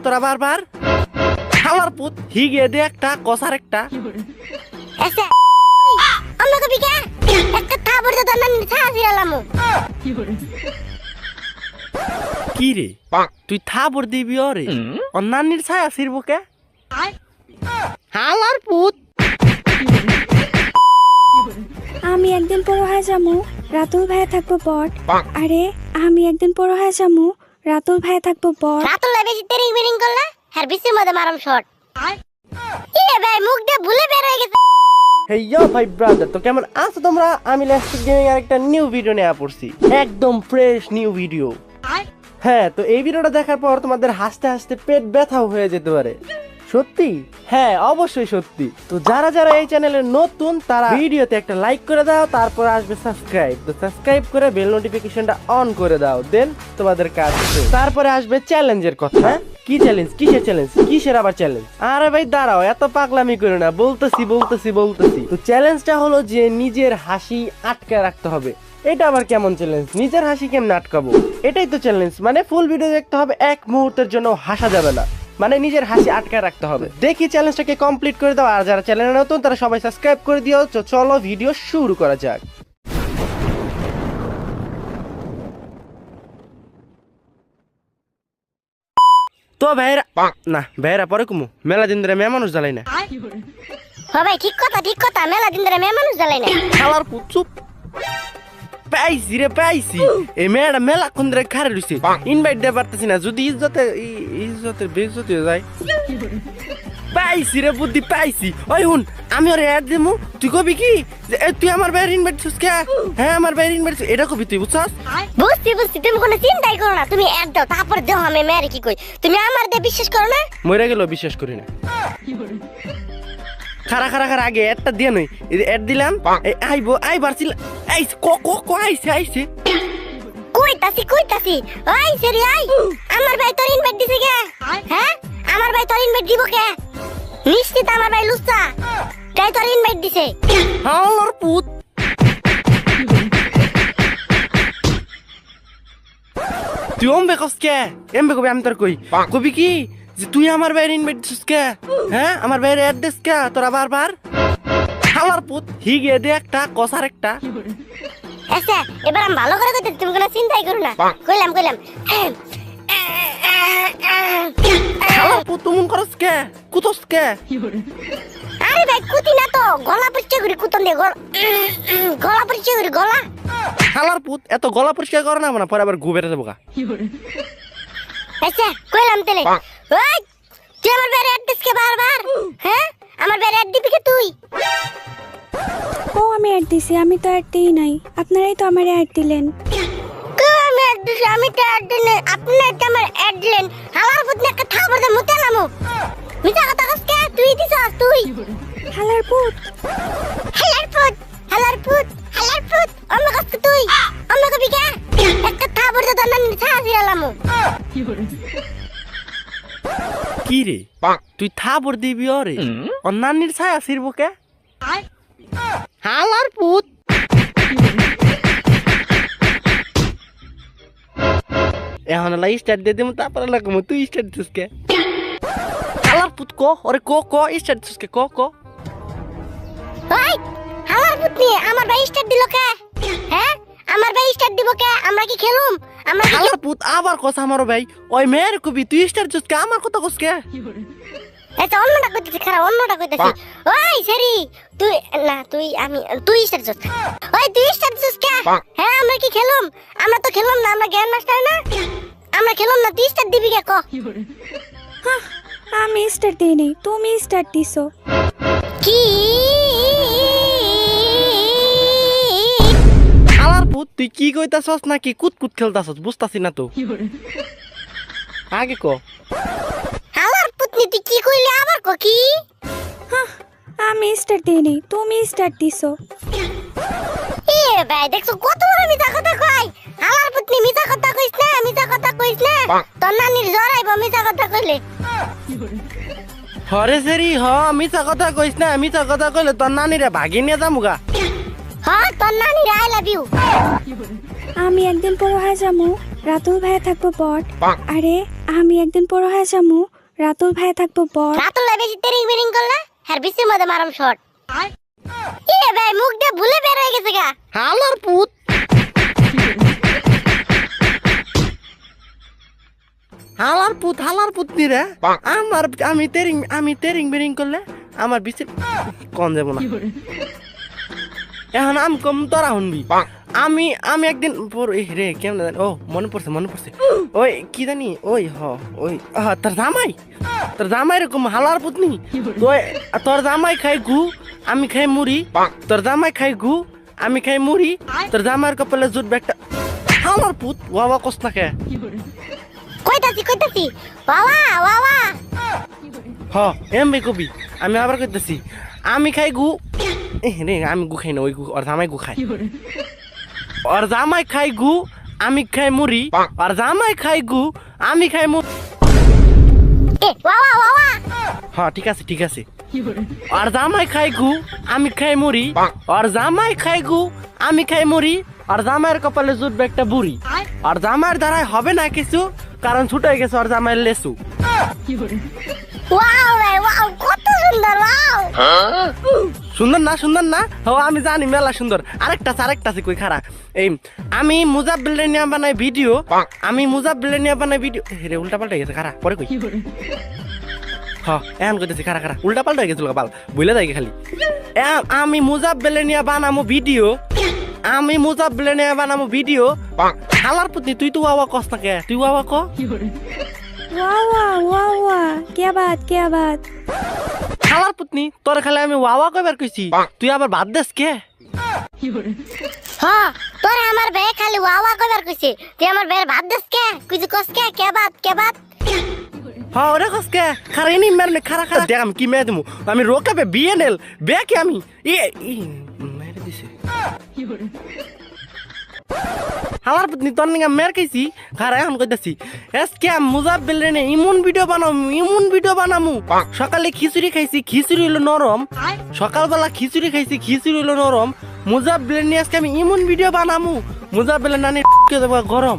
তোরা বারবার খাওয়ার পুত হিগে দে একটা কষার একটা এসে আমাকে বিকা একটা থাবর দে না নিছা ফিরালাম কি রে তুই থাবর দিবি ওরে অন্যান্যের ছায়া ছিড়বো কে হালার পুত আমি একদিন পর হয়ে যাবো রাতুল ভাইয়া থাকবো বট আরে আমি একদিন পর হয়ে যাবো রাতুল ভাইয়া থাকবো বট রাতুল বেশি তেরিং মিরিং করলে আর বিসির মধ্যে মারাম শট এ ভাই মুখ দিয়ে ভুলে বের হয়ে গেছে হেই ইয়ো ভাই ব্রাদার তো কেমন আছো তোমরা আমি লাস্টিক গেমিং এর একটা নিউ ভিডিও নিয়ে পড়ছি একদম ফ্রেশ নিউ ভিডিও হ্যাঁ তো এই ভিডিওটা দেখার পর তোমাদের হাসতে হাসতে পেট ব্যথাও হয়ে যেতে পারে সত্যি হ্যাঁ অবশ্যই সত্যি তো যারা যারা এই চ্যানেলে নতুন তারা ভিডিওতে একটা লাইক করে দাও তারপর আসবে সাবস্ক্রাইব তো সাবস্ক্রাইব করে বেল নোটিফিকেশনটা অন করে দাও দেন তোমাদের কাজ শেষ। তারপরে আসবে চ্যালেঞ্জের কথা হ্যাঁ কি চ্যালেঞ্জ কিসের চ্যালেঞ্জ কিসের আবার চ্যালেঞ্জ আরে ভাই দাঁড়াও এত পাগলামি করো না বলতেছি তো চ্যালেঞ্জটা হলো যে নিজের হাসি আটকে রাখতে হবে এটা আবার কেমন চ্যালেঞ্জ নিজের হাসি কেমন আটকাবো এটাই তো চ্যালেঞ্জ মানে ফুল ভিডিও দেখতে হবে এক মুহূর্তের জন্য হাসা যাবে না মানে নিজের হাসি আটকায় রাখতে হবে দেখি চ্যালেঞ্জটাকে কমপ্লিট করে দাও আর যারা চ্যানেলে নতুন তারা সবাই সাবস্ক্রাইব করে দিও তো চলো ভিডিও শুরু করা যাক তো ভাইরা না ভাইরা পরে কুমু মেলা দিন ধরে মেয়ে মানুষ জ্বালাই না হবে ঠিক কথা মেলা দিন ধরে মেয়ে মানুষ জ্বালাই না খালার পুচুপ পাইছি রে পাইছি এই মেয়েটা মেলা কোন ধরে খারে রইছে ইনভাইট দিতে পারতেছি না যদি ইজ্জতের বেইজ্জতি হয়ে যায় পাইছি রে বুদ্ধি পাইছি ওই হুন আমি ওরে অ্যাড দেবো তুই কবি কি যে তুই আমার বাইরে ইনভাইট দিছিস কে হ্যাঁ আমার বাইরে ইনভাইট এটা কবি তুই বুঝছস বুঝছি তুমি কোনো চিন্তাই করো না তুমি অ্যাড দাও তারপর দাও আমি মেরে কি কই তুমি আমার দিয়ে বিশ্বাস করো না মরে গেল বিশ্বাস করি না খারা আগে একটা দিয়ে নই অ্যাড দিলাম আইবার ছিল আইছে ক আইছে কইতাছি ওই সেরি আই আমার ভাই তোর ইনভাইট দিছে কে হ্যাঁ আমার ভাই তোর ইনভাইট দিব কে নিশ্চিত আমার ভাই লুচ্চা তাই তোর ইনভাইট দিছে হাওলার পুত তুই অম্বে কসকে এমবে কবি আমি তোর কবি কি যে তুই আমার বাইরে ইনভাইট দিছিস কে হ্যাঁ আমার বাইরে অ্যাড্রেস কে তোরা বারবার হাওলার পুত হিগে দে একটা কষার একটা আচ্ছা এবার আমি ভালো করে কইতে তুমি কোনো চিন্তাই করো না কইলাম হাওলার পুত তুমুন করস কে কুতস কে আরে ভাই কুতি না তো গলা পরিষ্কার করে কুতন দে গলা পরিষ্কার করে গলা হাওলার পুত এত গলা পরিষ্কার করে না মানে পরে আবার গু বেড়ে যাবো গা আচ্ছা কইলাম তেলে ওই তুই আমার বাইরে অ্যাড্রেস কে বারবার হ্যাঁ আমার বাইরে অ্যাড দিবি কে তুই ও আমি অ্যাড দিছি আমি তো অ্যাড দিই নাই আপনারাই তো আমার অ্যাড দিলেন আমি অ্যাড দিছি আমি তো অ্যাড দিলেন আপনি তো আমার অ্যাড দিলেন আমার পুত একটা থাবর দে মুতে নামু মিছা কথা কসকে তুই দিছস তুই হালার পুত হালার পুত অন্য কসকে তুই অন্য কবি কে একটা থাবর দে না নিছা ফিরালাম কি রে তুই থাবর দিবি ওরে অন্যান্যের ছায়া ছিড়বো কে হালার পুত এখন লাই স্টার্ট দিয়ে দিমু তারপরে লাগামু তুই স্টার্ট দিছিস কে হালার পুত ক ওরে ক স্টার্ট দিছিস কে ক ওই হালার পুত নিয়ে আমার ভাই স্টার্ট দিল কে হ্যাঁ আমার ভাই স্টার্ট দিব কে আমরা কি খেলুম আমরা কি হালার পুত আবার কথা আমারও ভাই ওই মেয়ের কবি তুই স্টার্ট দিছিস কে আমার কথা কস কে এটা অন্যটা কইতেছি খারাপ অন্যটা কইতেছি ওই সেরি তুই স্টার্ট দিছস ওই তুই স্টার্ট দিছস কে হ্যাঁ আমরা কি খেলুম আমরা তো খেলুম না আমরা জ্ঞান মাস্টার না আমরা খেলুম না তুই স্টার্ট দিবি কে ক আমি স্টার্ট দিই নাই তুমি স্টার্ট দিছো কি হালার পুত তুই কি কইতাছস নাকি কুতকুত খেলতাছস বুঝতাছি না তো আগে ক হালার পুতনি তুই কি কইলি আবার ক কি আমি স্টার্ট দিই নাই তুমি স্টার্ট দিছো এ ভাই দেখছো কত বড় মিছা কথা কই হালার পুতনি মিছা কথা কইছ না তোর নানির জ্বর আইব মিছা কথা কইলে হরে সেরি মিছা কথা কইস না মিছা কথা কইলে তোর নানিরে ভাগি নিয়ে যামুগা হ্যাঁ তোর নানির আই লাভ ইউ আমি একদিন পর হয়ে যাবো রাতুল ভাইয়া থাকবো বট আরে আমি একদিন বড় হয়ে যাবো, রাতুল ভাই থাকবো বড়। রাতুল ভাই বেশি তেরিং বেরিং করলে হ্যাঁ বিসির মধ্যে মারম শট। এ ভাই মুখ দিয়ে ভুলে বের হয়ে গেছে গা। হালার পুত হালার পুত নি রে। আমি তেরিং বেরিং করলে আমার বিচি কম যাব না। এখন আমি কম তোরা শুনবি। আমি একদিন রে কেমন জানি, ও মনে পড়ছে ওই কি জানি ওই তোর জামাই এরকম হালার পুতনি। তোর জামাই খাই গু আমি খাই মুড়ি, তোর জামাই খাই গু আমি খাই মুড়ি, তোর জামাইয়ের কপালে জুটবে একটা হালার পুত। ওয়া কষ্ট না কে কইতাছি বাবা এমবি কবি। আমি আবার কইতেছি আমি খাই গু রে, আমি গু খাই না, ওই গু আর জামাই গু খাই। আর জামাই খাই গু আমি খাই মুড়ি, আর জামাই খাই গু আমি খাই মুড়ি। এ বাবা হ্যাঁ ঠিক আছে। আর জামাই খাই গু আমি খাই মুড়ি, আর জামাই খাই গু আমি খাই মুড়ি, আর জামাইয়ের কপালে জুটবে একটা বুড়ি। আর জামাইয়ের দ্বারাই হবে না কিছু, কারণ ছুটে গেছে আর জামাইয়ের লেসু। ওয়াও ভাই ওয়াও কত সুন্দর ওয়াও। সুন্দর না ও আমি জানি মেলা সুন্দর। আরেকটা আছে কই খারা। এই আমি মুজাব্বিলের নিয়ে বানাই ভিডিও, রে উল্টা পাল্টা গেছে খারা পরে কই। এখন কইতেছি খারা উল্টা পাল্টা গেছিল বাল বইলা যায় খালি। আমি মুজাব্বিলের নিয়ে বানামু ভিডিও, হালার পুতনি তুই তো ওয়া কস না কে, তুই ওয়া ক। ওয়া क्या बात হালার পুতনি তোর খালি আমি ওয়া কইবার কইছি, তুই আবার বাদ দেস কে। হ্যাঁ তোর আমার ভাই খালি ওয়া কইবার কইছে, তুই আমার ভাইয়ের ভাত দেস কে কিছু কস কে বাত। ওরে কস কে খারা এনি মারলে খারা দেখ আমি কি মেয়ে দিমু। আমি রোকাবে বিএনএল বেকে আমি মেরে দিছে। হালার পুতনি তোর নিগা মের খাইছি খারা। এখন কইতাছি এসকে মুজাব্বিল রে ইমন ভিডিও বানামু। সকালে খিচুড়ি খাইছি, খিচুড়ি হলো নরম। সকালবেলা খিচুড়ি খাইছি, খিচুড়ি হলো নরম। মুজাব্বিল নিয়ে আজকে আমি ইমন ভিডিও বানামু। মুজাব্বিলের নানি কে দেবো গরম।